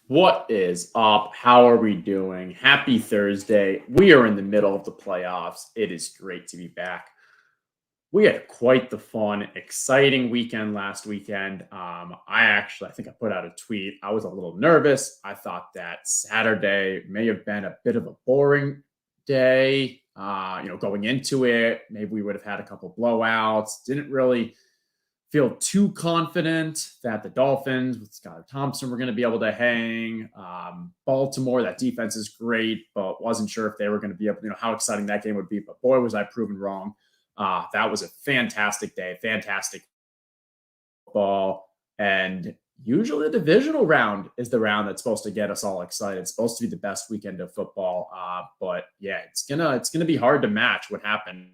What is up? How are we doing? Happy Thursday. We are in the middle of the playoffs. It is great to be back. We had quite the fun, exciting weekend last weekend. I think I put out a tweet. I was a little nervous. I thought that Saturday may have been a bit of a boring day. Going into it, maybe we would have had a couple blowouts. Didn't really feel too confident that the Dolphins with Skylar Thompson were going to be able to hang. Baltimore, that defense is great, but wasn't sure if they were going to be able, how exciting that game would be. But boy, was I proven wrong. That was a fantastic day, fantastic football. And usually the divisional round is the round that's supposed to get us all excited. It's supposed to be the best weekend of football. But yeah, it's gonna be hard to match what happened.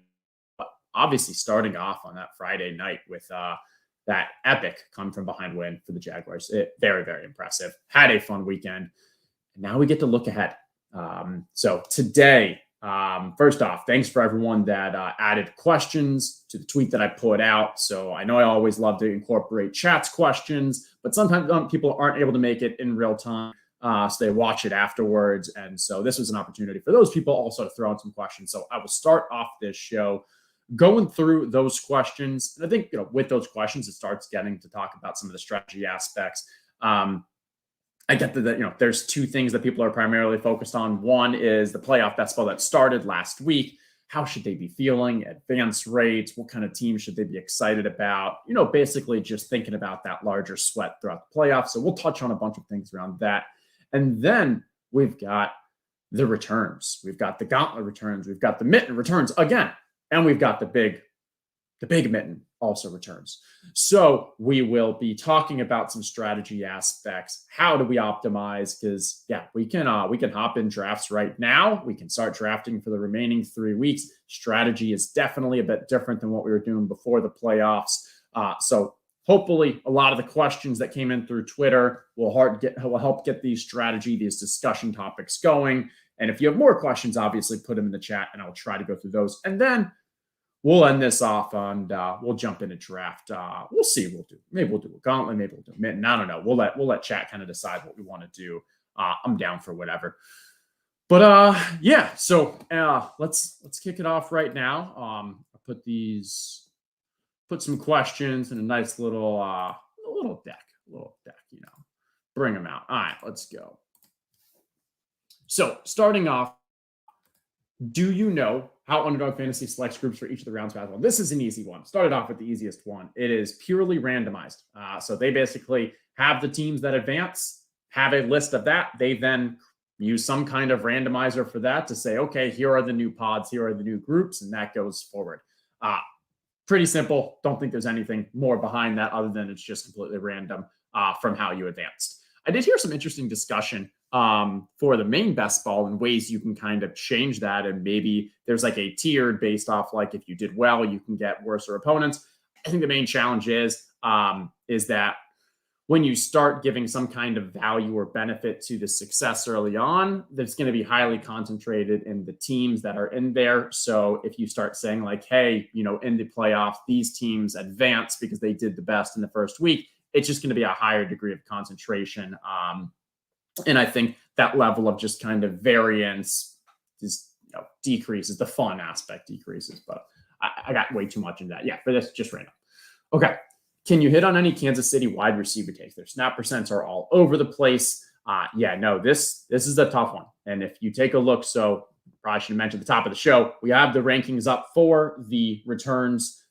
Obviously, starting off on that Friday night with that epic come from behind win for the Jaguars. Very, very impressive. Had a fun weekend. And now we get to look ahead. So today, first off, thanks for everyone that added questions to the tweet that I put out. So I know I always love to incorporate chat's questions, but sometimes people aren't able to make it in real time. So they watch it afterwards. And so this was an opportunity for those people also to throw in some questions. So I will start off this show going through those questions. And I think, with those questions, it starts getting to talk about some of the strategy aspects. I get that, there's two things that people are primarily focused on. One is the playoff best ball that started last week. How should they be feeling? Advance rates? What kind of team should they be excited about? Basically just thinking about that larger sweat throughout the playoffs. So we'll touch on a bunch of things around that. And then we've got the returns. We've got the Gauntlet returns. We've got the Mitten returns again. And we've got the big mitten also returns. So we will be talking about some strategy aspects. How do we optimize? Because we can hop in drafts right now. We can start drafting for the remaining 3 weeks. Strategy is definitely a bit different than what we were doing before the playoffs. So hopefully a lot of the questions that came in through Twitter will help get these discussion topics going. And if you have more questions, obviously put them in the chat and I'll try to go through those. And then we'll end this off and we'll jump into draft. We'll see. Maybe we'll do a Gauntlet. Maybe we'll do a Mitten. I don't know. We'll let chat kind of decide what we want to do. I'm down for whatever. But so let's kick it off right now. I'll put some questions in a nice little deck. Bring them out. All right, let's go. So starting off, do you know how Underdog Fantasy selects groups for each of the rounds of basketball? This is an easy one. Started off with the easiest one. It is purely randomized. So they basically have the teams that advance, have a list of that. They then use some kind of randomizer for that to say, okay, here are the new pods, here are the new groups, and that goes forward. Pretty simple. Don't think there's anything more behind that other than it's just completely random from how you advanced. I did hear some interesting discussion for the main best ball and ways you can kind of change that. And maybe there's like a tiered based off, like if you did well, you can get worse opponents. I think the main challenge is that when you start giving some kind of value or benefit to the success early on, that's going to be highly concentrated in the teams that are in there. So if you start saying like, hey, in the playoffs, these teams advance because they did the best in the first week, it's just going to be a higher degree of concentration. And I think that level of just kind of variance is decreases. The fun aspect decreases, but I got way too much in that. Yeah, for this, just random. Okay. Can you hit on any Kansas City wide receiver takes? Their snap percents are all over the place. This is a tough one. And if you take a look, so probably should have mentioned at the top of the show, we have the rankings up for the returns.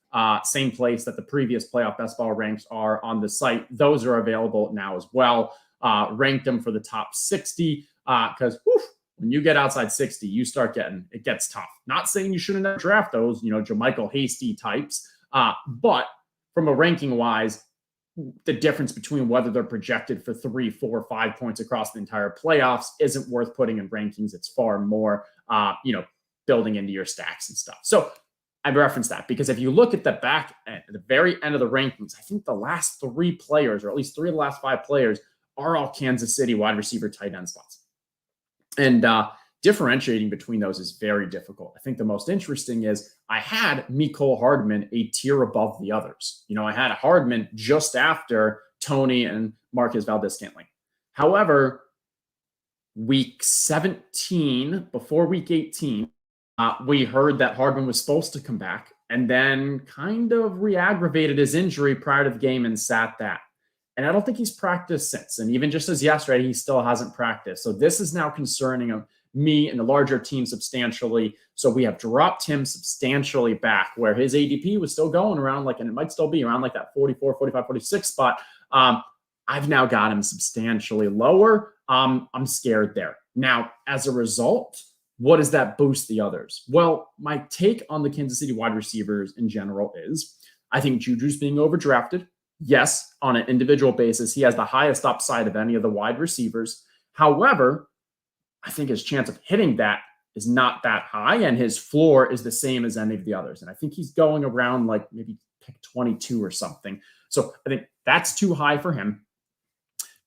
Same place that the previous playoff best ball ranks are on the site. Those are available now as well. Ranked them for the top 60 because when you get outside 60, it gets tough. Not saying you shouldn't draft those, JaMychal Hasty types, but from a ranking wise, the difference between whether they're projected for 3, 4, 5 points across the entire playoffs isn't worth putting in rankings. It's far more, building into your stacks and stuff. So I referenced that because if you look at the back end, at the very end of the rankings, I think the last 3 players, or at least 3 of the last 5 players, are all Kansas City wide receiver tight end spots. And differentiating between those is very difficult. I think the most interesting is I had Mecole Hardman a tier above the others. I had Hardman just after Tony and Marquez Valdez-Scantling. However, week 17, before week 18, we heard that Hardman was supposed to come back and then kind of re-aggravated his injury prior to the game and sat that. And I don't think he's practiced since. And even just as yesterday, he still hasn't practiced. So this is now concerning me and the larger team substantially. So we have dropped him substantially back where his ADP was still going around and it might still be around that 44, 45, 46 spot. I've now got him substantially lower. I'm scared there. Now, as a result, what does that boost the others? Well, my take on the Kansas City wide receivers in general is I think Juju's being overdrafted. Yes, on an individual basis, he has the highest upside of any of the wide receivers. However, I think his chance of hitting that is not that high, and his floor is the same as any of the others. And I think he's going around maybe pick 22 or something. So I think that's too high for him.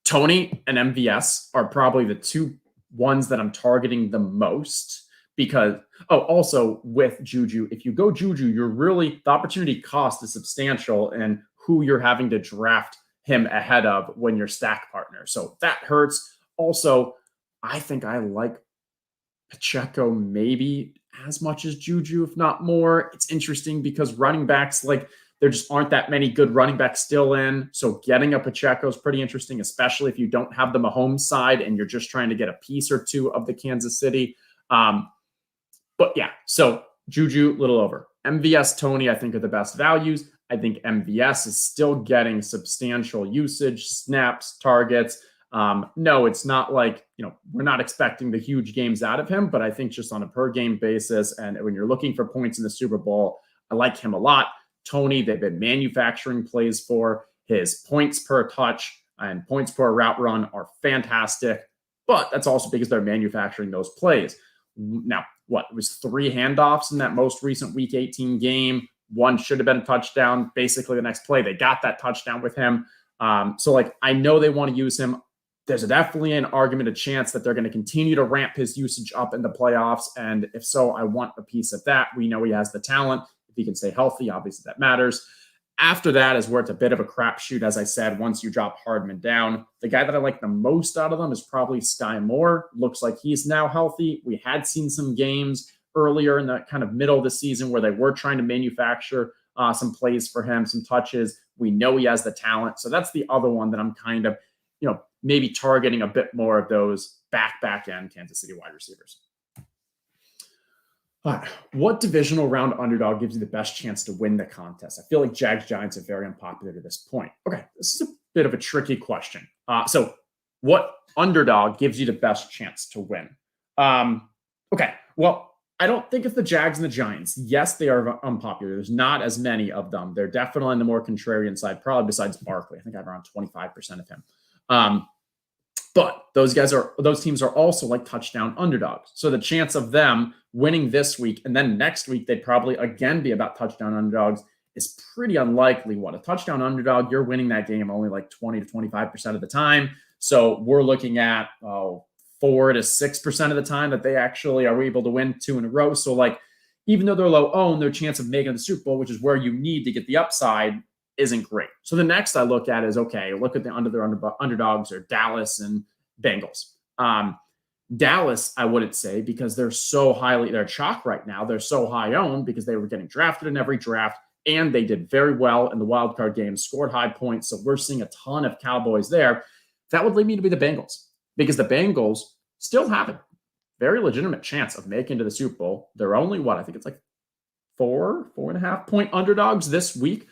Tony and MVS are probably the two ones that I'm targeting the most because, also with Juju, if you go Juju, the opportunity cost is substantial and who you're having to draft him ahead of when you're stack partner. So that hurts. Also, I think I like Pacheco maybe as much as Juju, if not more. It's interesting because running backs, there just aren't that many good running backs still in. So getting a Pacheco is pretty interesting, especially if you don't have the Mahomes side and you're just trying to get a piece or two of the Kansas City. But yeah, so Juju, little over. MVS, Tony, I think are the best values. I think MVS is still getting substantial usage, snaps, targets. No, it's not we're not expecting the huge games out of him, but I think just on a per game basis, and when you're looking for points in the Super Bowl, I like him a lot. Tony, they've been manufacturing plays for his points per touch and points per route run are fantastic, but that's also because they're manufacturing those plays. Now, it was 3 handoffs in that most recent week 18 game. One should have been a touchdown. Basically, the next play, they got that touchdown with him. So I know they want to use him. There's definitely an argument, a chance that they're going to continue to ramp his usage up in the playoffs. And if so, I want a piece of that. We know he has the talent. If he can stay healthy, obviously that matters. After that is where it's a bit of a crapshoot, as I said, once you drop Hardman down. The guy that I like the most out of them is probably Sky Moore. Looks like he's now healthy. We had seen some games earlier in the kind of middle of the season where they were trying to manufacture some plays for him, some touches. We know he has the talent. So that's the other one that I'm kind of, maybe targeting a bit more of those back end Kansas City wide receivers. All right. What divisional round underdog gives you the best chance to win the contest? I feel like Jags Giants are very unpopular to this point. Okay, this is a bit of a tricky question. So what underdog gives you the best chance to win? Okay, well, I don't think it's the Jags and the Giants. Yes, they are unpopular. There's not as many of them. They're definitely on the more contrarian side, probably besides Barkley. I think I have around 25% of him. But those teams are also touchdown underdogs. So the chance of them winning this week and then next week, they'd probably again be about touchdown underdogs is pretty unlikely. What a touchdown underdog, you're winning that game only 20 to 25% of the time. So we're looking at 4 to 6% of the time that they actually are able to win 2 in a row. So even though they're low owned, their chance of making the Super Bowl, which is where you need to get the upside, isn't great. So the next I look at is, okay, look at the underdogs or Dallas and Bengals. Dallas, I wouldn't say because they're chalk right now. They're so high owned because they were getting drafted in every draft and they did very well in the wild card game, scored high points. So we're seeing a ton of Cowboys there. That would lead me to be the Bengals because the Bengals still have a very legitimate chance of making it to the Super Bowl. They're only I think it's 4.5 point underdogs this week.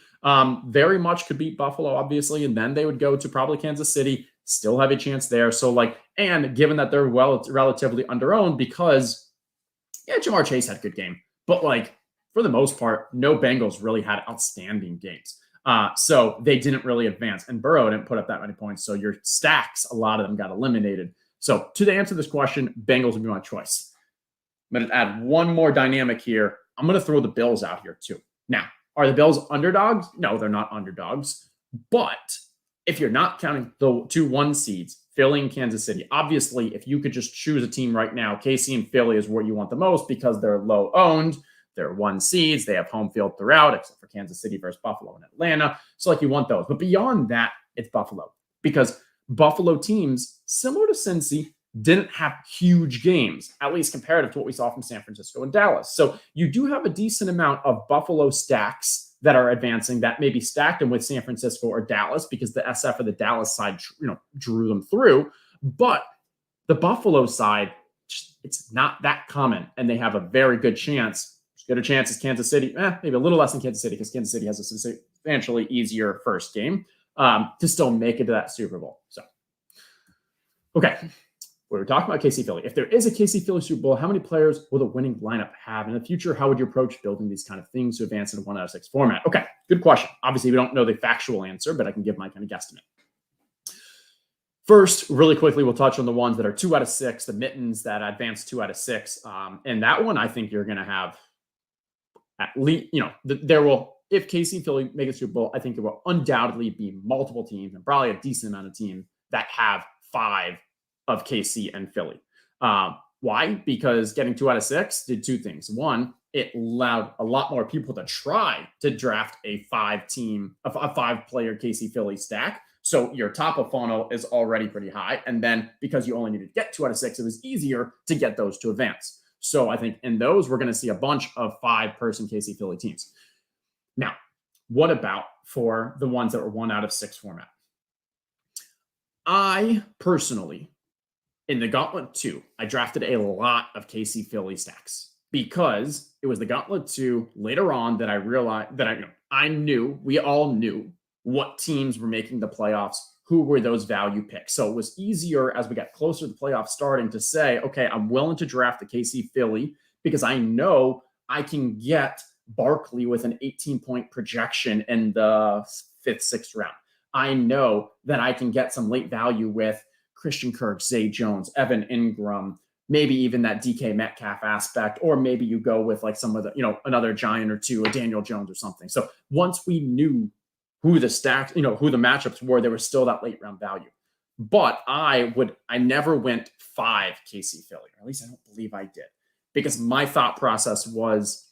Very much could beat Buffalo, obviously, and then they would go to probably Kansas City, still have a chance there. So, and given that they're relatively underowned because, Jamar Chase had a good game, but for the most part, no Bengals really had outstanding games. So they didn't really advance, and Burrow didn't put up that many points. So your stacks, a lot of them got eliminated. So to answer this question, Bengals would be my choice. I'm going to add one more dynamic here. I'm going to throw the Bills out here too. Now, are the Bills underdogs? No, they're not underdogs. But if you're not counting the 2 1 seeds, Philly and Kansas City, obviously, if you could just choose a team right now, KC and Philly is what you want the most because they're low owned. They're 1 seeds. They have home field throughout, except for Kansas City versus Buffalo and Atlanta. So you want those. But beyond that, it's Buffalo because Buffalo teams, similar to Cincy, didn't have huge games, at least comparative to what we saw from San Francisco and Dallas. So you do have a decent amount of Buffalo stacks that are advancing that maybe stacked them with San Francisco or Dallas because the SF or the Dallas side, drew them through. But the Buffalo side, it's not that common, and they have a very good chance. As good a chance as Kansas City, maybe a little less than Kansas City because Kansas City has a substantially easier first game to still make it to that Super Bowl. So, okay. We were talking about KC Philly. If there is a KC Philly Super Bowl, how many players will the winning lineup have in the future? How would you approach building these kind of things to advance in a 1 out of 6 format? Okay, good question. Obviously, we don't know the factual answer, but I can give my kind of guesstimate. First, really quickly, we'll touch on the ones that are 2 out of 6, the mittens that advance 2 out of 6. And that one, I think you're going to have at least, there will, if KC Philly make a Super Bowl, I think there will undoubtedly be multiple teams and probably a decent amount of teams that have 5 of KC and Philly. Why? Because getting 2 out of 6 did 2 things. One, it allowed a lot more people to try to draft a 5-player KC Philly stack. So your top of funnel is already pretty high. And then because you only needed to get 2 out of 6, it was easier to get those to advance. So I think in those, we're going to see a bunch of 5-person KC Philly teams. Now, what about for the ones that were 1 out of 6 format? I personally, in the Gauntlet 2, I drafted a lot of KC Philly stacks because it was the Gauntlet 2 later on that I realized that we all knew what teams were making the playoffs, who were those value picks. So it was easier as we got closer to the playoffs starting to say, okay, I'm willing to draft the KC Philly because I know I can get Barkley with an 18-point projection in the 5th, 6th round. I know that I can get some late value with Christian Kirk, Zay Jones, Evan Ingram, maybe even that DK Metcalf aspect, or maybe you go with like some of the, another giant or two, a Daniel Jones or something. So once we knew who the stacks, who the matchups were, there was still that late round value. But I never went 5 KC Philly, or at least I don't believe I did, because my thought process was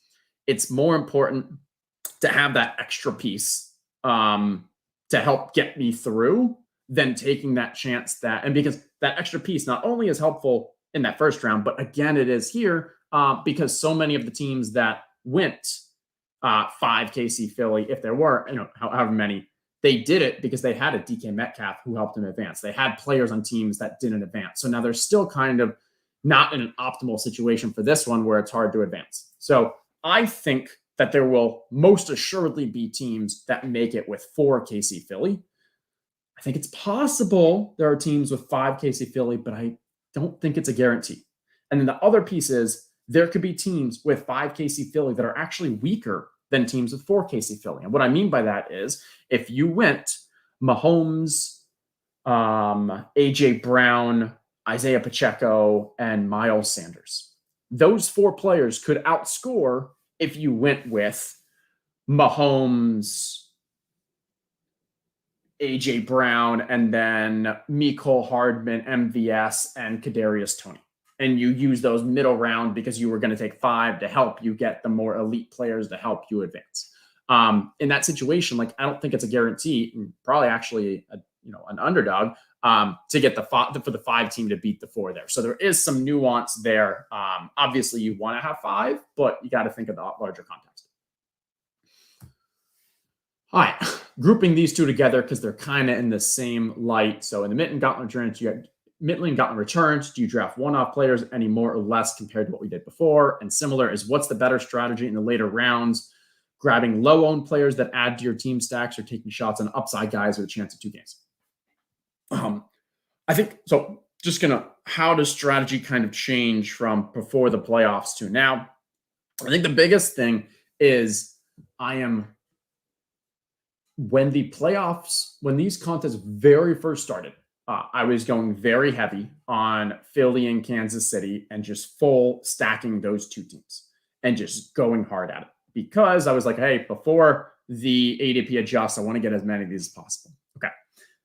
it's more important to have that extra piece to help get me through than taking that chance and because that extra piece not only is helpful in that first round, but again, it is here because so many of the teams that went 5 KC Philly, if there were, however many, they did it because they had a DK Metcalf who helped them advance. They had players on teams that didn't advance. So now they're still kind of not in an optimal situation for this one where it's hard to advance. So I think that there will most assuredly be teams that make it with 4 KC Philly. I think it's possible there are teams with 5 KC Philly, but I don't think it's a guarantee. And then the other piece is there could be teams with 5 KC Philly that are actually weaker than teams with 4 KC Philly. And what I mean by that is if you went Mahomes, AJ Brown, Isaiah Pacheco, and Miles Sanders, those 4 players could outscore if you went with Mahomes, AJ Brown, and then Mecole Hardman, MVS, and Kadarius Toney. And you use those middle round because you were going to take 5 to help you get the more elite players to help you advance. In that situation, I don't think it's a guarantee, probably actually an underdog to get for the 5 team to beat the 4 there. So there is some nuance there. Obviously, you want to have 5, but you got to think of the larger context. All right, grouping these two together because they're kind of in the same light. So in the Mitten Gauntlet returns, you have Mitten and Gauntlet returns. Do you draft one-off players any more or less compared to what we did before? And similar is what's the better strategy in the later rounds? Grabbing low-owned players that add to your team stacks or taking shots on upside guys with a chance of 2 games? I think so. How does strategy kind of change from before the playoffs to now? I think the biggest thing is when these contests very first started, I was going very heavy on Philly and Kansas City and just full stacking those 2 teams and just going hard at it because I was like, hey, before the ADP adjusts, I want to get as many of these as possible. Okay.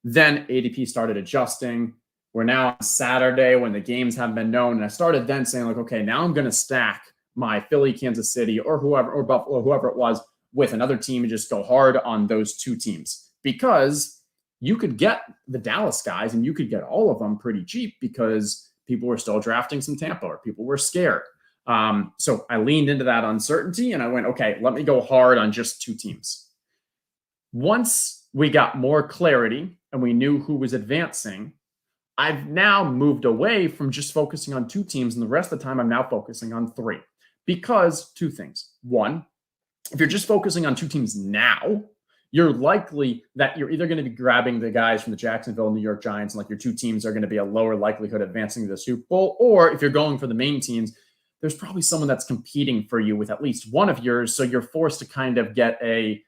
Then ADP started adjusting. We're now on Saturday when the games haven't been known. And I started then saying okay, now I'm going to stack my Philly, Kansas City, or whoever, or Buffalo, whoever it was, with another team and just go hard on those 2 teams because you could get the Dallas guys and you could get all of them pretty cheap because people were still drafting some Tampa, or people were scared. So I leaned into that uncertainty and I went, okay, let me go hard on just 2 teams. Once we got more clarity and we knew who was advancing, I've now moved away from just focusing on 2 teams, and the rest of the time I'm now focusing on 3. Because 2 things. One, if you're just focusing on 2 teams now, you're likely that you're either going to be grabbing the guys from the Jacksonville, New York Giants, and like your 2 teams are going to be a lower likelihood of advancing to the Super Bowl. Or if you're going for the main teams, there's probably someone that's competing for you with at least one of yours. So you're forced to kind of get the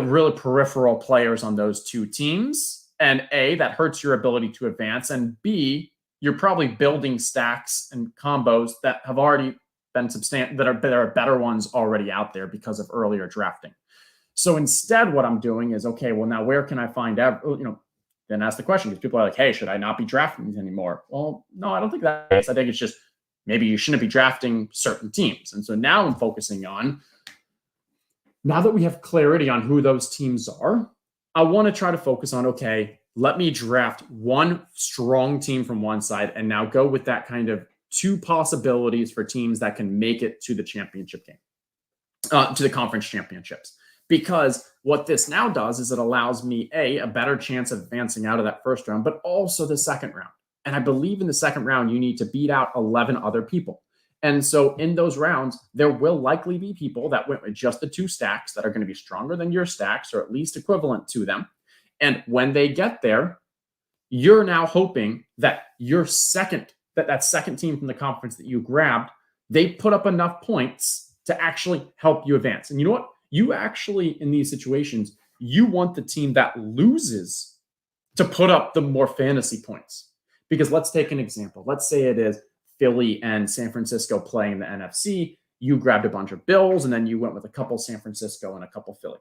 really peripheral players on those 2 teams. And A, that hurts your ability to advance. And B, you're probably building stacks and combos that have already been substantial, that are better ones already out there because of earlier drafting. So instead, what I'm doing is, okay, well, now where can I find out? Then ask the question, because people are like, hey, should I not be drafting these anymore? Well, no, I don't think that's. I think it's just maybe you shouldn't be drafting certain teams. And so now I'm focusing on, now that we have clarity on who those teams are, I want to try to focus on, okay, let me draft one strong team from one side and now go with that kind of 2 possibilities for teams that can make it to the championship game, to the conference championships. Because what this now does is it allows me, a better chance of advancing out of that first round, but also the second round. And I believe in the second round, you need to beat out 11 other people. And so in those rounds, there will likely be people that went with just the 2 stacks that are going to be stronger than your stacks, or at least equivalent to them. And when they get there, you're now hoping that that second team from the conference that you grabbed, they put up enough points to actually help you advance. And you know what? You actually, in these situations, you want the team that loses to put up the more fantasy points. Because let's take an example. Let's say it is Philly and San Francisco playing the NFC. You grabbed a bunch of Bills, and then you went with a couple San Francisco and a couple Philly.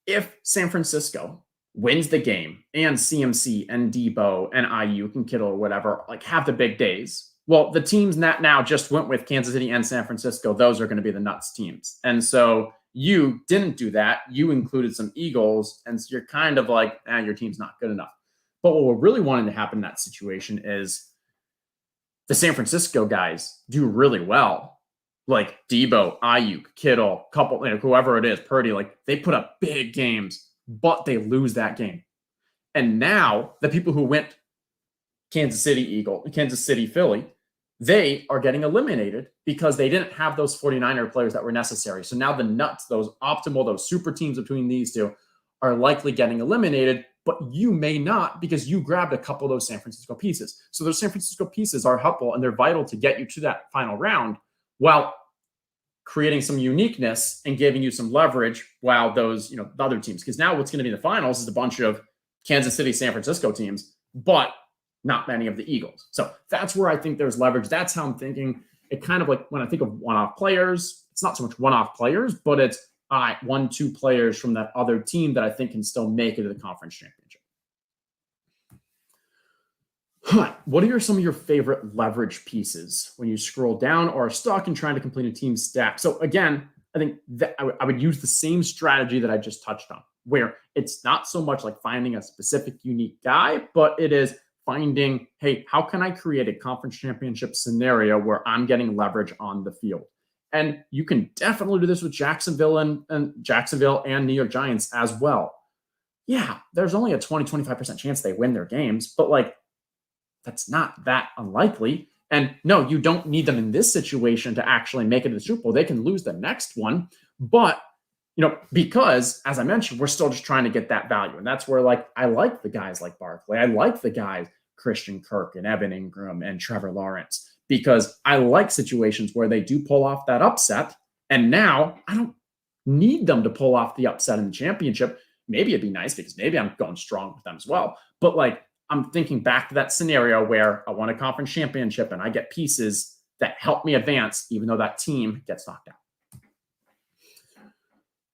If San Francisco wins the game and CMC and Debo and Ayuk and Kittle or whatever, like, have the big days, well, the teams that now just went with Kansas City and San Francisco, those are going to be the nuts teams. And so you didn't do that. You included some Eagles, and so you're kind of like, your team's not good enough. But what we're really wanting to happen in that situation is the San Francisco guys do really well. Like Debo, Ayuk, Kittle, couple, whoever it is, Purdy, like, they put up big games, but they lose that game. And now the people who went Kansas City, Philly, they are getting eliminated because they didn't have those 49er players that were necessary. So now the nuts, those optimal, those super teams between these 2 are likely getting eliminated, but you may not, because you grabbed a couple of those San Francisco pieces. So those San Francisco pieces are helpful and they're vital to get you to that final round, while creating some uniqueness and giving you some leverage while those, the other teams. Because now what's going to be in the finals is a bunch of Kansas City, San Francisco teams, but not many of the Eagles. So that's where I think there's leverage. That's how I'm thinking. It kind of, like, when I think of one-off players, it's not so much one-off players, but it's 1-2 players from that other team that I think can still make it to the conference championship. What are some of your favorite leverage pieces when you scroll down or are stuck and trying to complete a team stack? So again, I think that I would use the same strategy that I just touched on, where it's not so much like finding a specific unique guy, but it is finding, hey, how can I create a conference championship scenario where I'm getting leverage on the field? And you can definitely do this with Jacksonville and New York Giants as well. Yeah, there's only a 20-25% chance they win their games, but like, that's not that unlikely. And no, you don't need them in this situation to actually make it to the Super Bowl. They can lose the next one, but because, as I mentioned, we're still just trying to get that value. And that's where, like, I like the guys like Barkley. I like the guys Christian Kirk and Evan Ingram and Trevor Lawrence, because I like situations where they do pull off that upset. And now I don't need them to pull off the upset in the championship. Maybe it'd be nice because maybe I'm going strong with them as well. But like, I'm thinking back to that scenario where I won a conference championship and I get pieces that help me advance, even though that team gets knocked out.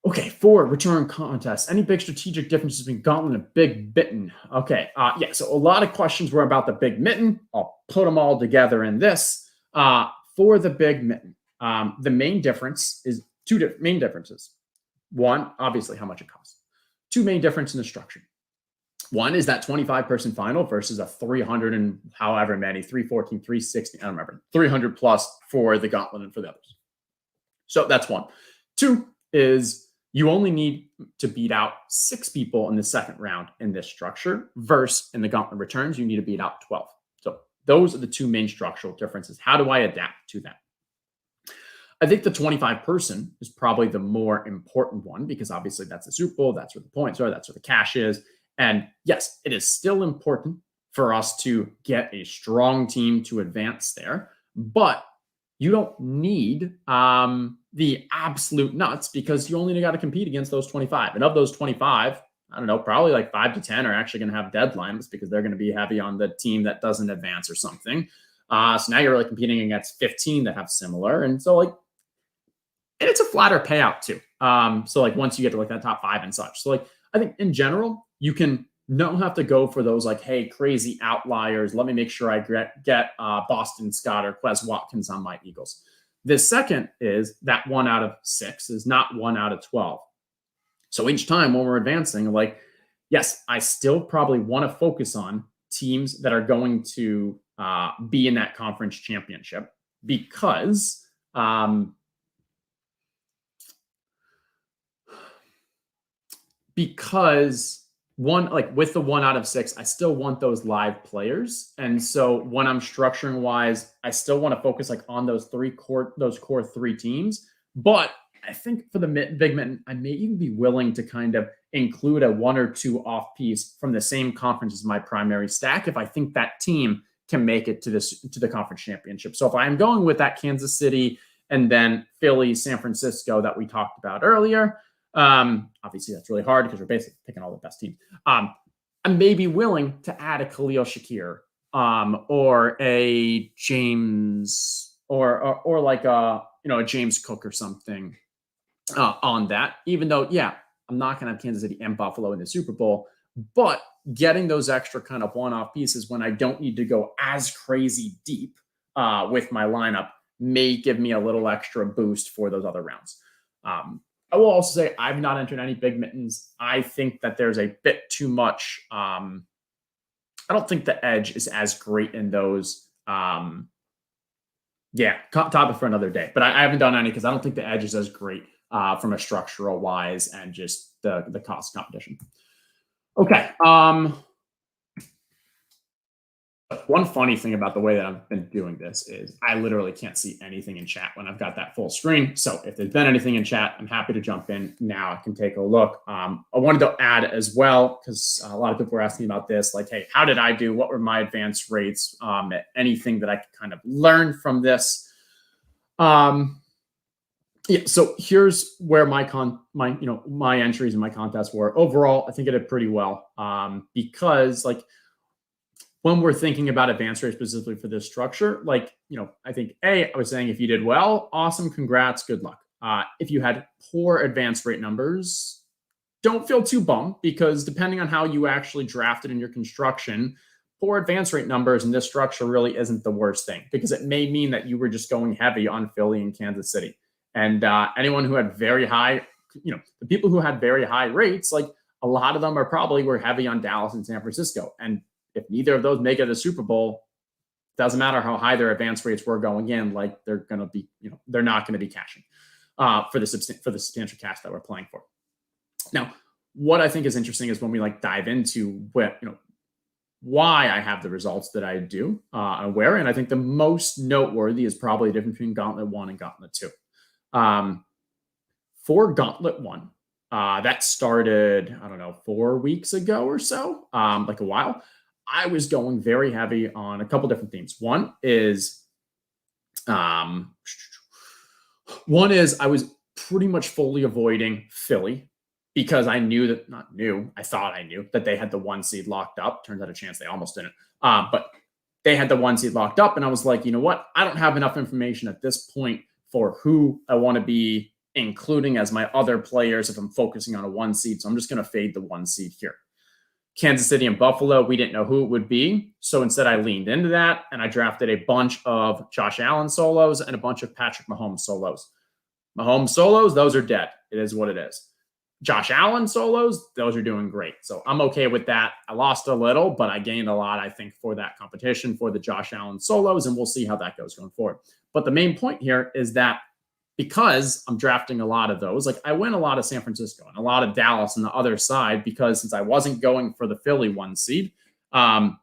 Okay, 4, return contests. Any big strategic differences between Gauntlet and Big Mitten? Okay, so a lot of questions were about the Big Mitten. I'll put them all together in this. For the Big Mitten, the main difference is 2 main differences. One, obviously, how much it costs. 2 main difference in the structure. One is that 25-person final versus a 300 and however many, 314, 360, I don't remember, 300 plus for the Gauntlet and for the others. So that's one. Two is you only need to beat out 6 people in the second round in this structure, versus in the Gauntlet returns, you need to beat out 12. So those are the 2 main structural differences. How do I adapt to that? I think the 25-person is probably the more important one because obviously that's the Super Bowl, that's where the points are, that's where the cash is. And yes, it is still important for us to get a strong team to advance there, but you don't need the absolute nuts because you only got to compete against those 25. And of those 25, I don't know, probably like 5 to 10 are actually going to have deadlines because they're going to be heavy on the team that doesn't advance or something. So now you're really competing against 15 that have similar. And so and it's a flatter payout too. So like once you get to like that top 5 and such. So like I think in general, you can don't have to go for those like, hey, crazy outliers. Let me make sure I get Boston Scott or Quez Watkins on my Eagles. The second is that 1 out of 6 is not 1 out of 12. So each time when we're advancing, like, yes, I still probably want to focus on teams that are going to be in that conference championship because one, like with the 1 out of 6, I still want those live players. And so when I'm structuring wise, I still want to focus like on those core 3 teams. But I think for the Big Mitten, I may even be willing to kind of include a 1 or 2 off piece from the same conference as my primary stack if I think that team can make it to the conference championship. So if I'm going with that Kansas City and then Philly, San Francisco that we talked about earlier, obviously that's really hard because we're basically picking all the best teams. I may be willing to add a Khalil Shakir, or a James, or like a James Cook or something, on that. Even though, yeah, I'm not going to have Kansas City and Buffalo in the Super Bowl, but getting those extra kind of one-off pieces when I don't need to go as crazy deep with my lineup may give me a little extra boost for those other rounds. I will also say I've not entered any Big Mittens. I think that there's a bit too much. I don't think the edge is as great in those. Topic for another day. But I haven't done any because I don't think the edge is as great from a structural wise and just the cost competition. Okay. One funny thing about the way that I've been doing this is I literally can't see anything in chat when I've got that full screen. So if there's been anything in chat, I'm happy to jump in now. I can take a look. I wanted to add as well, because a lot of people were asking about this, like, hey, how did I do? What were my advanced rates? Anything that I could kind of learn from this? So here's where my entries and my contests were. Overall, I think I did pretty well, because like, when we're thinking about advance rate specifically for this structure, I think I was saying if you did well, awesome, congrats, good luck. If you had poor advance rate numbers, don't feel too bummed because depending on how you actually drafted in your construction, poor advance rate numbers in this structure really isn't the worst thing because it may mean that you were just going heavy on Philly and Kansas City. And anyone who had very high, the people who had very high rates, like a lot of them were heavy on Dallas and San Francisco. And if neither of those make it a Super Bowl, doesn't matter how high their advance rates were going in, like they're going to be, they're not going to be cashing for the substantial cash that we're playing for. Now, what I think is interesting is when we dive into why I have the results that I do and where, and I think the most noteworthy is probably the difference between Gauntlet 1 and Gauntlet 2. For Gauntlet 1, that started, 4 weeks ago or so, like a while. I was going very heavy on a couple different themes. One is I was pretty much fully avoiding Philly because I thought I knew that they had the 1 seed locked up. Turns out a chance they almost didn't. But they had the 1 seed locked up. And I was like, you know what? I don't have enough information at this point for who I want to be including as my other players if I'm focusing on a 1 seed. So I'm just going to fade the 1 seed here. Kansas City and Buffalo, we didn't know who it would be. So instead I leaned into that and I drafted a bunch of Josh Allen solos and a bunch of Patrick Mahomes solos. Mahomes solos, those are dead. It is what it is. Josh Allen solos, those are doing great. So I'm okay with that. I lost a little, but I gained a lot, I think, for that competition for the Josh Allen solos, and we'll see how that goes going forward. But the main point here is that because I'm drafting a lot of those, like I win a lot of San Francisco and a lot of Dallas on the other side, because since I wasn't going for the Philly 1 seed, I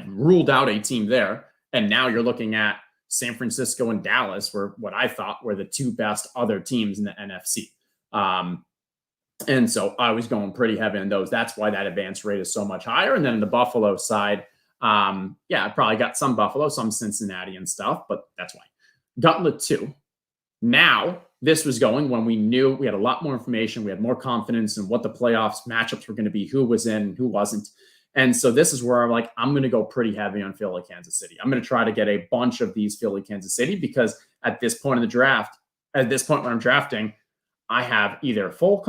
ruled out a team there. And now you're looking at San Francisco and Dallas were what I thought were the 2 best other teams in the NFC. And so I was going pretty heavy on those. That's why that advance rate is so much higher. And then in the Buffalo side, I probably got some Buffalo, some Cincinnati and stuff, but that's why. Gauntlet 2. Now, this was going when we knew we had a lot more information. We had more confidence in what the playoffs matchups were going to be, who was in, who wasn't. And so this is where I'm like, I'm going to go pretty heavy on Philly, Kansas City. I'm going to try to get a bunch of these Philly, Kansas City, because at this point in the draft, at this point when I'm drafting, I have either full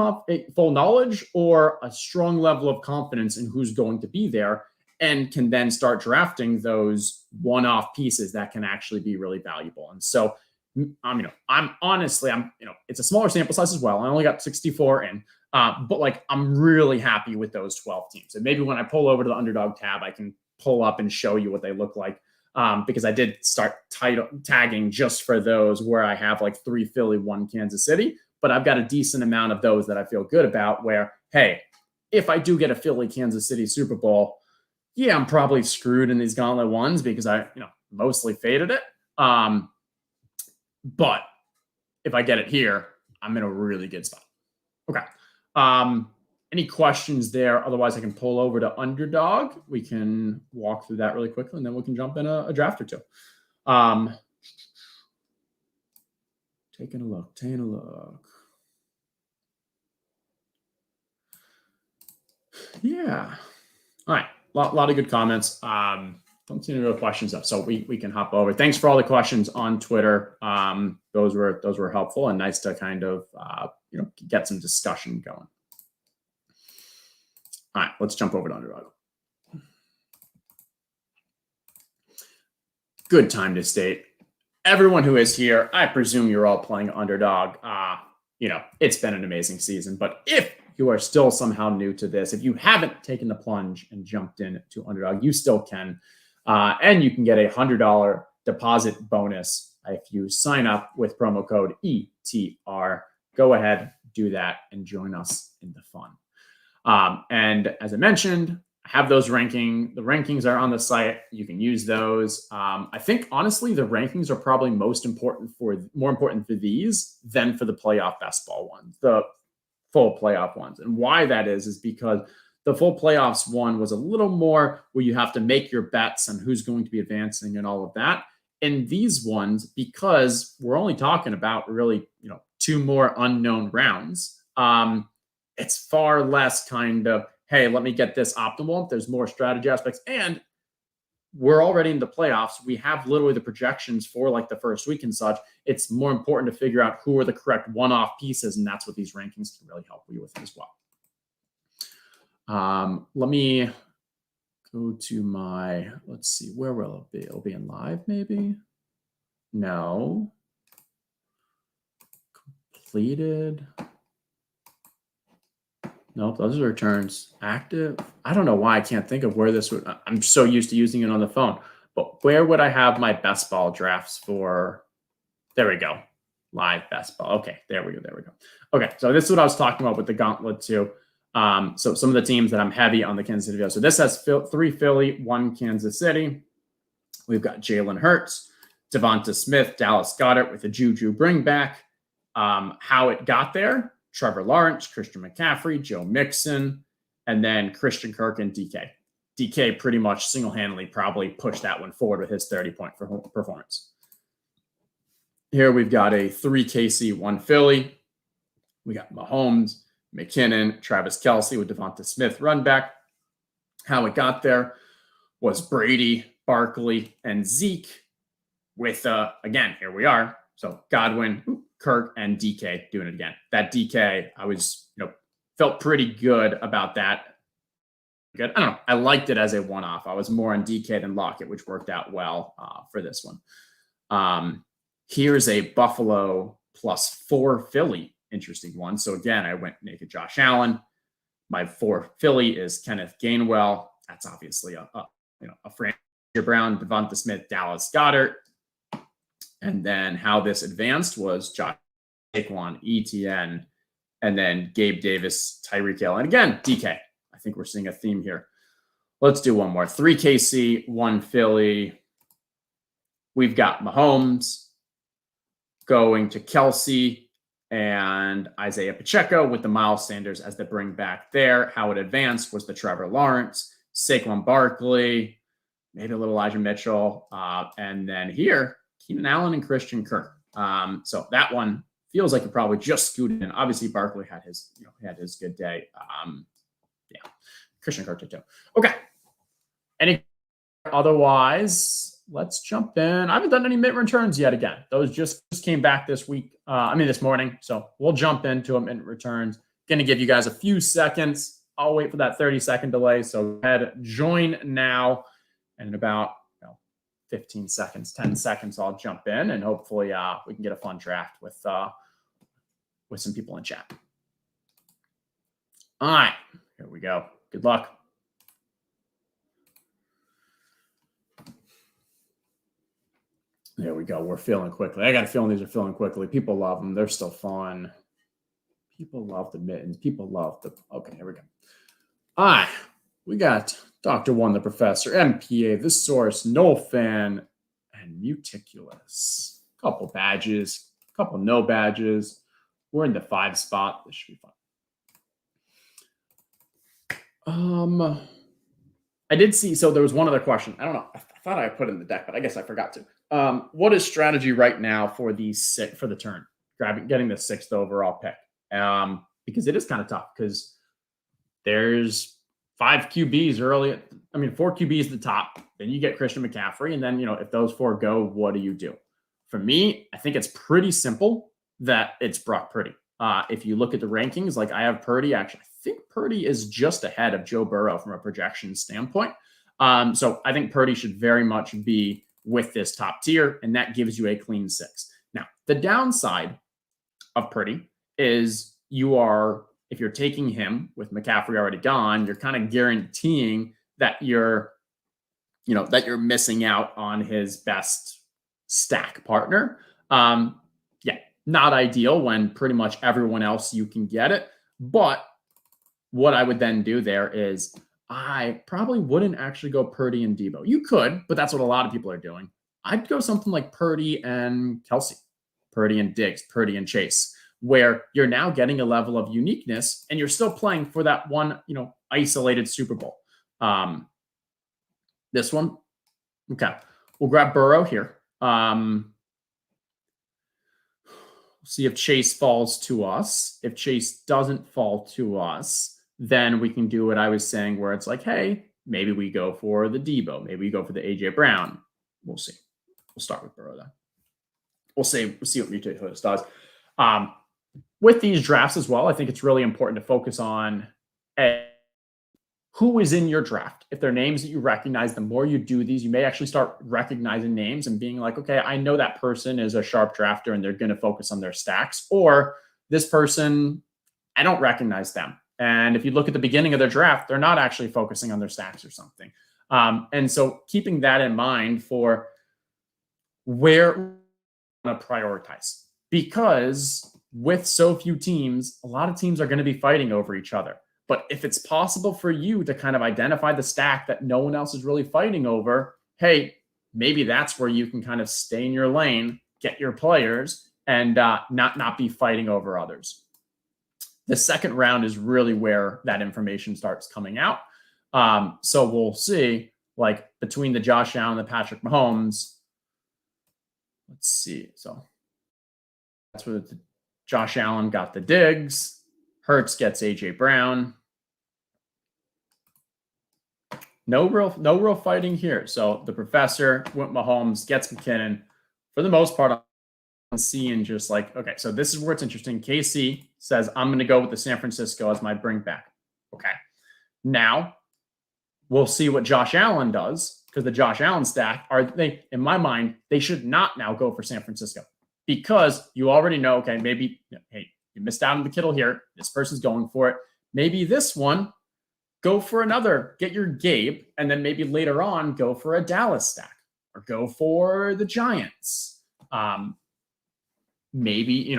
knowledge or a strong level of confidence in who's going to be there, and can then start drafting those one-off pieces that can actually be really valuable. And so, I'm honestly, it's a smaller sample size as well. I only got 64 in, but like, I'm really happy with those 12 teams. And maybe when I pull over to the Underdog tab, I can pull up and show you what they look like. Because I did start tagging just for those where I have like 3 Philly, 1 Kansas City, but I've got a decent amount of those that I feel good about where, hey, if I do get a Philly, Kansas City Super Bowl, yeah, I'm probably screwed in these Gauntlet 1s because I, mostly faded it. But if I get it here, I'm in a really good spot. Okay. Any questions there? Otherwise, I can pull over to Underdog. We can walk through that really quickly, and then we can jump in a draft or two. Taking a look. Yeah. All right. A lot of good comments. Don't see any real questions up, so we can hop over. Thanks for all the questions on Twitter. Those were helpful and nice to kind of get some discussion going. All right, let's jump over to Underdog. Good time to state, everyone who is here, I presume you're all playing Underdog. It's been an amazing season, but if you are still somehow new to this, if you haven't taken the plunge and jumped in to Underdog, you still can. And you can get a $100 deposit bonus if you sign up with promo code ETR. Go ahead, do that, and join us in the fun. And as I mentioned, I have those rankings. The rankings are on the site. You can use those. I think, honestly, the rankings are probably more important for these than for the playoff best ball ones, the full playoff ones. And why that is because the full playoffs one was a little more where you have to make your bets on who's going to be advancing and all of that. And these ones, because we're only talking about really, 2 more unknown rounds, it's far less kind of, hey, let me get this optimal. There's more strategy aspects. And we're already in the playoffs. We have literally the projections for like the first week and such. It's more important to figure out who are the correct one-off pieces. And that's what these rankings can really help you with as well. Let me go to let's see, where will it be? It'll be in live, maybe? No. Completed. Nope, those are returns. Active. I don't know why I can't think of where this would. I'm so used to using it on the phone. But where would I have my best ball drafts for? There we go. Live best ball. Okay, there we go. Okay, so this is what I was talking about with the Gauntlet too. So some of the teams that I'm heavy on the Kansas City video. So this has 3 Philly, 1 Kansas City. We've got Jalen Hurts, Devonta Smith, Dallas Goedert with a Juju bring back. How it got there: Trevor Lawrence, Christian McCaffrey, Joe Mixon, and then Christian Kirk and DK. DK pretty much single-handedly probably pushed that one forward with his 30-point performance. Here we've got a 3 KC, 1 Philly. We got Mahomes, McKinnon, Travis Kelce with Devonta Smith run back. How it got there was Brady, Barkley, and Zeke with, again, here we are. So Godwin, Kirk, and DK doing it again. That DK, I was, felt pretty good about that. Good. I don't know. I liked it as a one-off. I was more on DK than Lockett, which worked out well for this one. Here's a Buffalo +4 Philly interesting one. So again, I went naked Josh Allen. My 4 Philly is Kenneth Gainwell. That's obviously a franchise. Brown, Devonta Smith, Dallas Goedert. And then how this advanced was Josh, Saquon, ETN, and then Gabe Davis, Tyreek Hill. And again, DK. I think we're seeing a theme here. Let's do one more. 3 KC, 1 Philly. We've got Mahomes going to Kelsey and Isaiah Pacheco with the Miles Sanders as the bring back there. How it advanced was the Trevor Lawrence, Saquon Barkley, maybe a little Elijah Mitchell. And then here, Keenan Allen and Christian Kirk. So that one feels like it probably just scooted in. Obviously, Barkley had his good day. Christian Kirk did too. Okay. Otherwise, let's jump in. I haven't done any mint returns yet again. Those just came back this morning. So we'll jump into them mint returns. Going to give you guys a few seconds. I'll wait for that 30-second delay. So go ahead, join now. And in about 15 seconds, 10 seconds, I'll jump in and hopefully we can get a fun draft with some people in chat. All right, here we go. Good luck. There we go. We're filling quickly. I got a feeling these are filling quickly. People love them. They're still fun. People love the mittens. People love the. Okay, here we go. All right, we got Dr. One, the Professor, MPA, the Source, No Fan, and Muticulous. Couple badges, couple no badges. We're in the 5 spot. This should be fun. I did see. So there was one other question. I don't know. I thought I put it in the deck, but I guess I forgot to. What is strategy right now for the turn? Getting the 6th overall pick. Because it is kind of tough because there's 5 QBs early. 4 QBs at the top. Then you get Christian McCaffrey. And then, if those 4 go, what do you do? For me, I think it's pretty simple that it's Brock Purdy. If you look at the rankings, like I have Purdy, actually, I think Purdy is just ahead of Joe Burrow from a projection standpoint. So I think Purdy should very much be with this top tier, and that gives you a clean 6. Now, the downside of Purdy is if you're taking him with McCaffrey already gone, you're kind of guaranteeing that you're missing out on his best stack partner. Not ideal when pretty much everyone else you can get it. But what I would then do there is I probably wouldn't actually go Purdy and Debo. You could, but that's what a lot of people are doing. I'd go something like Purdy and Kelsey, Purdy and Diggs, Purdy and Chase, where you're now getting a level of uniqueness and you're still playing for that one, isolated Super Bowl. This one. Okay. We'll grab Burrow here. See if Chase falls to us. If Chase doesn't fall to us, then we can do what I was saying where it's like, hey, maybe we go for the Debo. Maybe we go for the AJ Brown. We'll see. We'll start with Burrow then. We'll see what Muticulous does. With these drafts as well, I think it's really important to focus on who is in your draft. If they're names that you recognize, the more you do these, you may actually start recognizing names and being like, okay, I know that person is a sharp drafter and they're going to focus on their stacks. Or this person, I don't recognize them. And if you look at the beginning of their draft, they're not actually focusing on their stacks or something. And so keeping that in mind for where you want to prioritize. Because with so few teams, a lot of teams are going to be fighting over each other. But if it's possible for you to kind of identify the stack that no one else is really fighting over, hey, maybe that's where you can kind of stay in your lane, get your players, and not be fighting over others. The second round is really where that information starts coming out. So we'll see, like between the Josh Allen and the Patrick Mahomes. Let's see. So that's where the Josh Allen got the Diggs. Hurts gets AJ Brown. No real fighting here. So the Professor went Mahomes, gets McKinnon. For the most part, I'm seeing just like, okay, so this is where it's interesting. KC says, I'm going to go with the San Francisco as my bring back. Okay. Now, we'll see what Josh Allen does, because the Josh Allen stack, in my mind, they should not now go for San Francisco. Because you already know, okay, maybe, hey, You missed out on the Kittle here. This person's going for it. Maybe this one, go for another. Get your Gabe, and then maybe later on, go for a Dallas stack or go for the Giants. Maybe,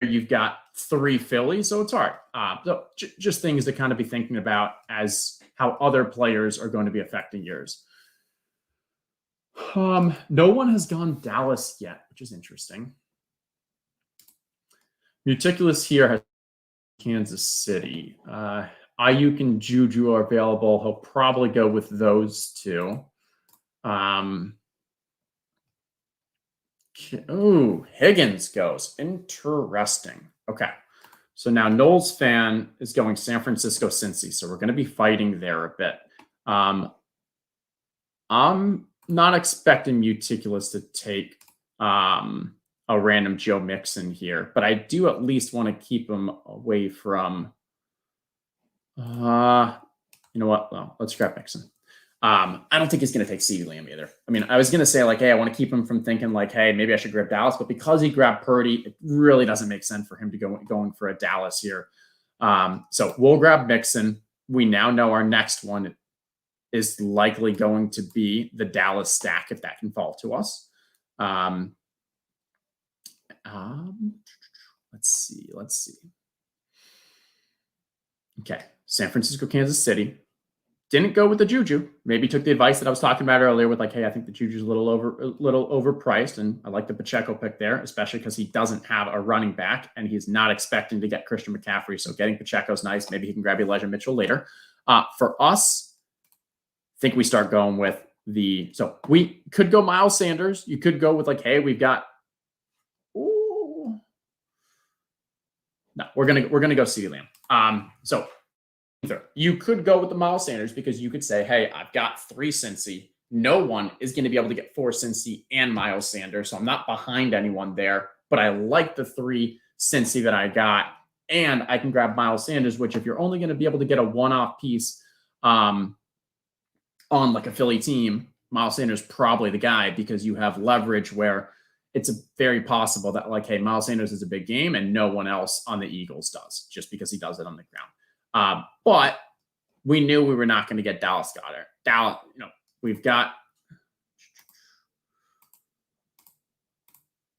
you've got 3 Philly, so it's hard. So just things to kind of be thinking about as how other players are going to be affecting yours. No one has gone Dallas yet, which is interesting. Muticulous here has Kansas City. Ayuk and Juju are available. He'll probably go with those 2. Oh, Higgins goes. Interesting. Okay. So now Knowles fan is going San Francisco Cincy. So we're going to be fighting there a bit. I'm not expecting Muticulous to take a random Joe Mixon here, but I do at least want to keep him away from you know what? Well, let's grab Mixon. I don't think he's going to take CeeDee Lamb either. I mean, I was going to say like, hey, I want to keep him from thinking like, hey, maybe I should grab Dallas, but because he grabbed Purdy, it really doesn't make sense for him to going for a Dallas here. So we'll grab Mixon. We now know our next one is likely going to be the Dallas stack if that can fall to us. Let's see. Okay, San Francisco, Kansas City. Didn't go with the Juju. Maybe took the advice that I was talking about earlier with like, hey, I think the Juju's a little overpriced, and I like the Pacheco pick there, especially because he doesn't have a running back and he's not expecting to get Christian McCaffrey. So getting Pacheco's nice. Maybe he can grab Elijah Mitchell later. For us, I think we start going with so we could go Miles Sanders. You could go with like, hey, we've got. Ooh. No, we're gonna go CeeDee Lamb. So. You could go with the Miles Sanders because you could say, hey, I've got 3 Cincy. No one is going to be able to get 4 Cincy and Miles Sanders. So I'm not behind anyone there, but I like the 3 Cincy that I got. And I can grab Miles Sanders, which if you're only going to be able to get a one-off piece on like a Philly team, Miles Sanders probably the guy because you have leverage where it's very possible that like, hey, Miles Sanders is a big game and no one else on the Eagles does just because he does it on the ground. But we knew we were not going to get Dallas Goedert. Dallas, we've got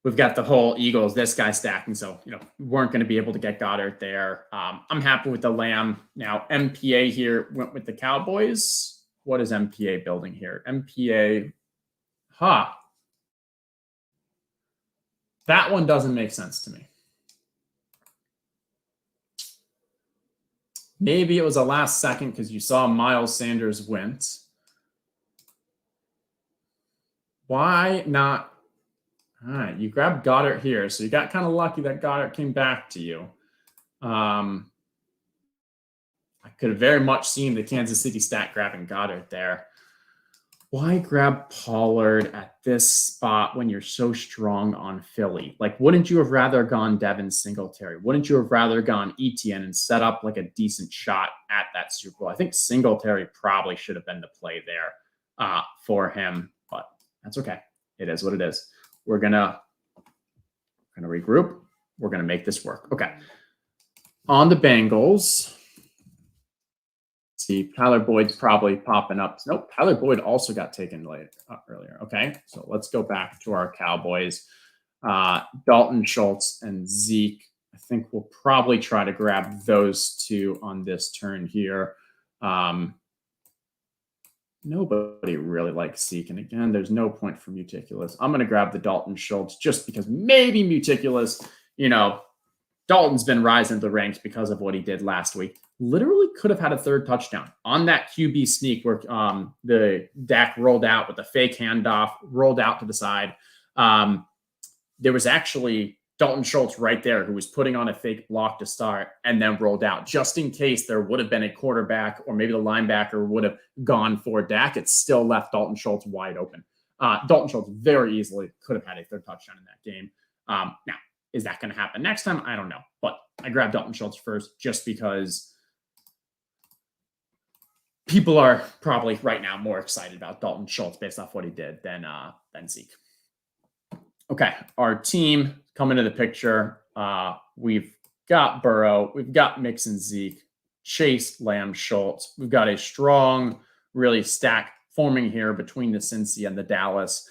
the whole Eagles, this guy stacking. So, we weren't going to be able to get Goddard there. I'm happy with the Lamb. Now, MPA here went with the Cowboys. What is MPA building here? MPA, that one doesn't make sense to me. Maybe it was a last second because you saw Miles Sanders went. Why not? All right, you grabbed Goddard here. So you got kind of lucky that Goddard came back to you. I could have very much seen the Kansas City stack grabbing Goddard there. Why grab Pollard at this spot when you're so strong on Philly? Like, wouldn't you have rather gone Devin Singletary? Wouldn't you have rather gone ETN and set up like a decent shot at that Super Bowl? I think Singletary probably should have been the play there for him, but that's okay. It is what it is. We're gonna regroup. We're gonna make this work. Okay. On the Bengals. See, Tyler Boyd's probably popping up. Nope, Tyler Boyd also got taken earlier. Okay, so let's go back to our Cowboys. Dalton Schultz and Zeke. I think we'll probably try to grab those 2 on this turn here. Nobody really likes Zeke. And again, there's no point for Muticulous. I'm going to grab the Dalton Schultz just because maybe Muticulous, Dalton's been rising the ranks because of what he did last week. Literally could have had a 3rd touchdown on that QB sneak where the Dak rolled out with a fake handoff, rolled out to the side. There was actually Dalton Schultz right there who was putting on a fake block to start and then rolled out just in case there would have been a quarterback or maybe the linebacker would have gone for Dak. It still left Dalton Schultz wide open. Dalton Schultz very easily could have had a 3rd touchdown in that game. Now, is that going to happen next time? I don't know. But I grabbed Dalton Schultz first just because people are probably right now more excited about Dalton Schultz based off what he did than Zeke. Okay, our team come into the picture. We've got Burrow. We've got Mixon, Zeke, Chase, Lamb, Schultz. We've got a strong, really stack forming here between the Cincy and the Dallas.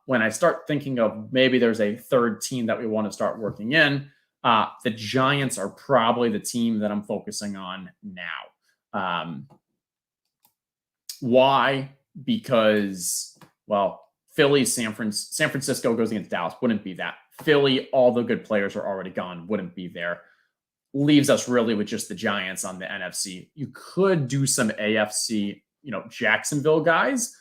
When I start thinking of maybe there's a third team that we want to start working in, the Giants are probably the team that I'm focusing on now. Why? Because, well, Philly, San Francisco goes against Dallas. Wouldn't be that. Philly, all the good players are already gone. Wouldn't be there. Leaves us really with just the Giants on the NFC. You could do some AFC, Jacksonville guys.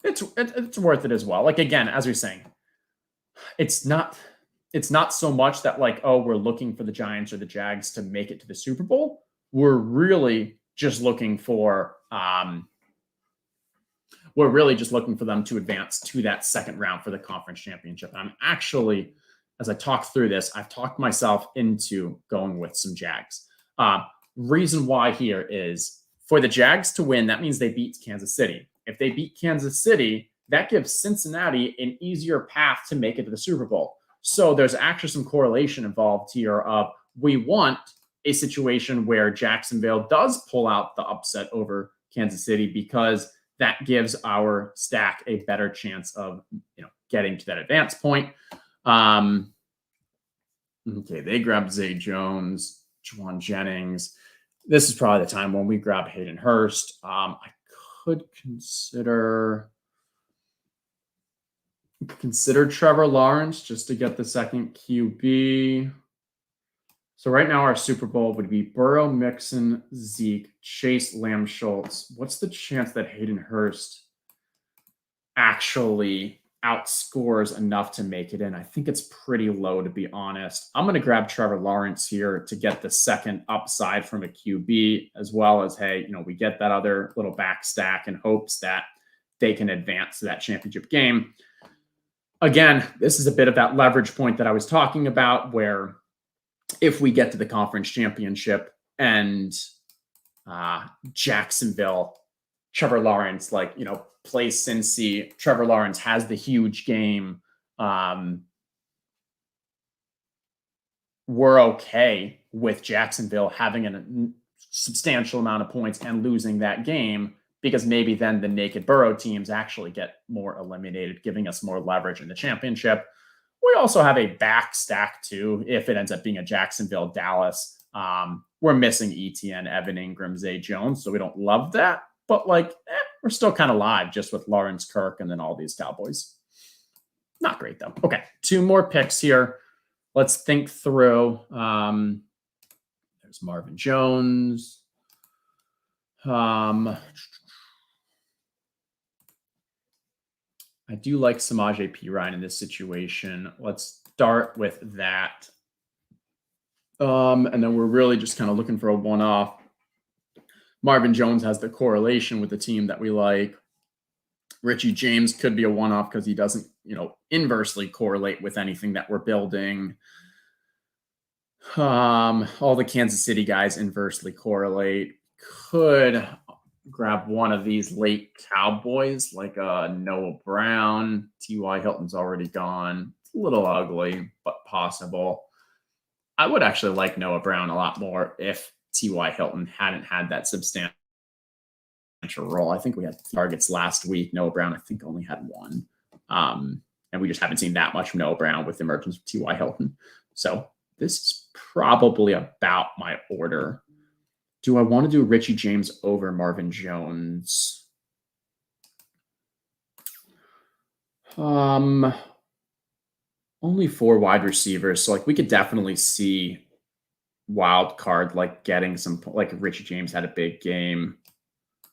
It's worth it as well. Like, again, as we're saying, it's not so much that we're looking for the Giants or the Jags to make it to the Super Bowl. We're really just looking for them to advance to that second round for the conference championship. And I'm actually, as I talk through this, I've talked myself into going with some Jags. Reason why here is for the Jags to win, that means they beat Kansas City. If they beat Kansas City, that gives Cincinnati an easier path to make it to the Super Bowl. So there's actually some correlation involved here of we want a situation where Jacksonville does pull out the upset over Kansas City because that gives our stack a better chance of getting to that advance point. Okay, they grabbed Zay Jones, Juwan Jennings. This is probably the time when we grab Hayden Hurst. I could consider Trevor Lawrence just to get the second QB. So right now our Super Bowl would be Burrow, Mixon, Zeke, Chase, Lamb, Schultz. What's the chance that Hayden Hurst actually outscores enough to make it in? I think it's pretty low, to be honest. I'm going to grab Trevor Lawrence here to get the second upside from a QB, as well as, hey, we get that other little back stack in hopes that they can advance to that championship game. Again, this is a bit of that leverage point that I was talking about, where if we get to the conference championship and Jacksonville, Trevor Lawrence, plays Cincy, Trevor Lawrence has the huge game, we're okay with Jacksonville having a substantial amount of points and losing that game, because maybe then the naked Burrow teams actually get more eliminated, giving us more leverage in the championship. We also have a back stack too, if it ends up being a Jacksonville, Dallas. We're missing ETN, Evan Ingram, Zay Jones, so we don't love that. But we're still kind of live just with Lawrence, Kirk, and then all these Cowboys. Not great though. Okay, 2 more picks here. Let's think through. There's Marvin Jones. I do like Samaje Perine in this situation. Let's start with that. And then we're really just kind of looking for a one-off. Marvin Jones has the correlation with the team that we like. Richie James could be a one-off because he doesn't, inversely correlate with anything that we're building. All the Kansas City guys inversely correlate. Could grab one of these late Cowboys, like Noah Brown. T.Y. Hilton's already gone. It's a little ugly, but possible. I would actually like Noah Brown a lot more if T.Y. Hilton hadn't had that substantial role. I think we had targets last week. Noah Brown, I think, only had 1. And we just haven't seen that much from Noah Brown with the emergence of T.Y. Hilton. So this is probably about my order. Do I want to do Richie James over Marvin Jones? Only 4 wide receivers. So we could definitely see wild card, getting some, Richie James had a big game,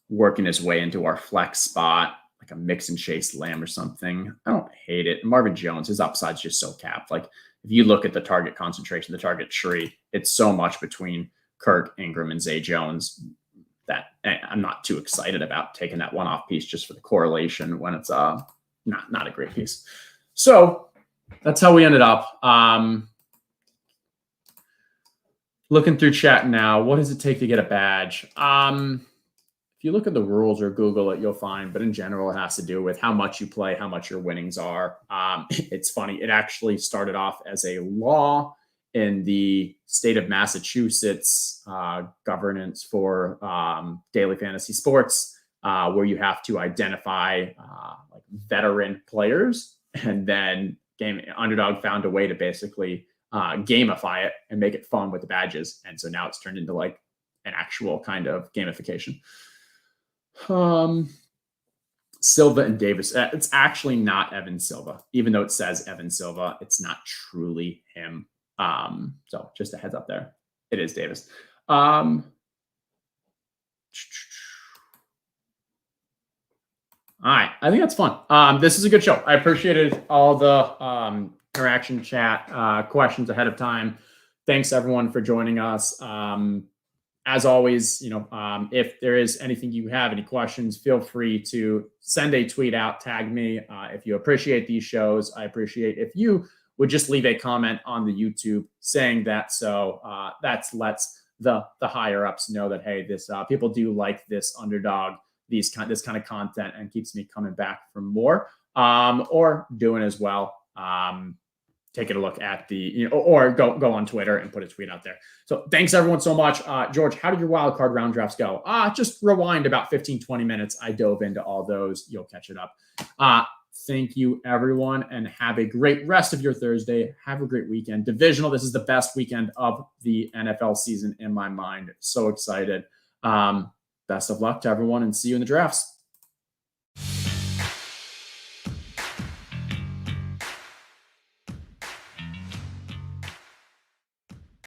working his way into our flex spot, like a Mixon, Chase, Lamb or something. I don't hate it. Marvin Jones, his upside's just so capped. If you look at the target concentration, the target tree, it's so much between Kirk, Ingram, and Zay Jones that I'm not too excited about taking that one-off piece just for the correlation when it's not a great piece. So that's how we ended up. Looking through chat now, what does it take to get a badge? If if you look at the rules or Google it, you'll find, but in general, it has to do with how much you play, how much your winnings are. It's funny. It actually started off as a law in the state of Massachusetts governance for daily fantasy sports, where you have to identify like veteran players, and then Underdog found a way to basically gamify it and make it fun with the badges, and so now it's turned into like an actual kind of gamification. Silva and Davis. It's actually not Evan Silva, even though it says Evan Silva. It's not truly him. So just a heads up there. It is Davis. All right. I think that's fun. This is a good show. I appreciated all the interaction, chat, questions ahead of time. Thanks everyone for joining us. As always, if there is anything you have, any questions, feel free to send a tweet out, tag me. If you appreciate these shows, I appreciate if you would just leave a comment on the YouTube saying that. So that lets the higher ups know that, hey, this people do like this Underdog, this kind of content, and keeps me coming back for more, or doing as well. Taking a look at the, or go on Twitter and put a tweet out there. So thanks everyone so much. George, how did your wild card round drafts go? Just rewind about 15, 20 minutes. I dove into all those. You'll catch it up. Thank you everyone, and have a great rest of your Thursday. Have a great weekend. Divisional, this is the best weekend of the NFL season in my mind. So excited. Best of luck to everyone, and see you in the drafts.